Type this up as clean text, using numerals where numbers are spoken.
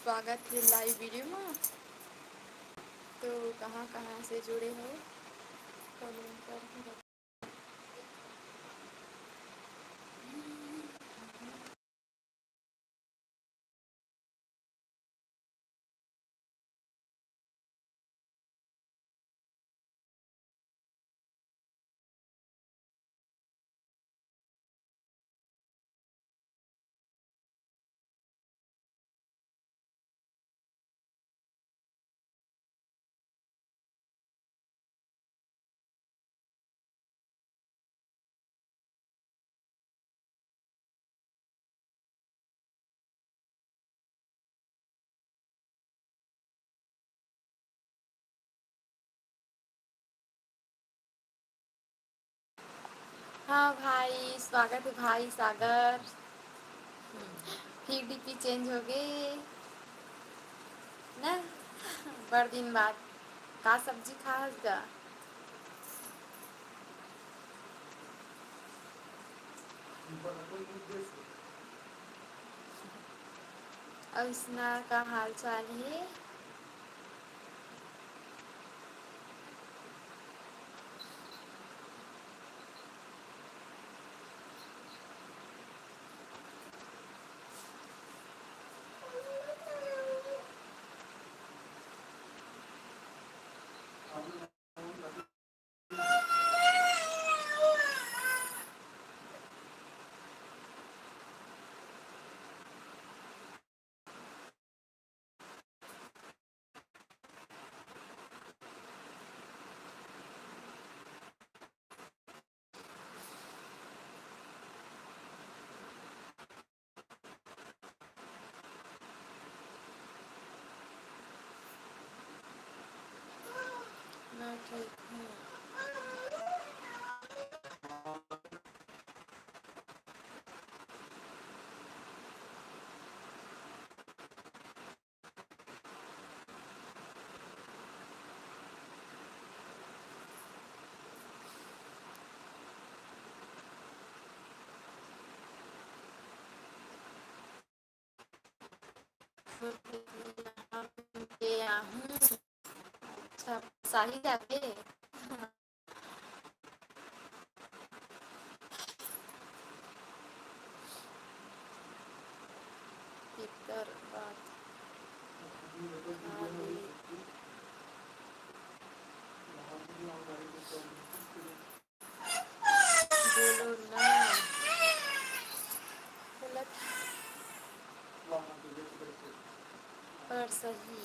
स्वागत है live video में। तो कहाँ कहाँ से जुड़े हो कमेंट कर। हाँ भाई, स्वागत है भाई सागर। फिर डीपी चेंज हो गए ना। बड़ दिन बाद का सब्जी खास गा। उसना का हाल चाल है। मैं ठीक हूँ। यहाँ हूँ। अच्छा, साही जाके भीतर बात खाली बोलो ना। गलत पर सही।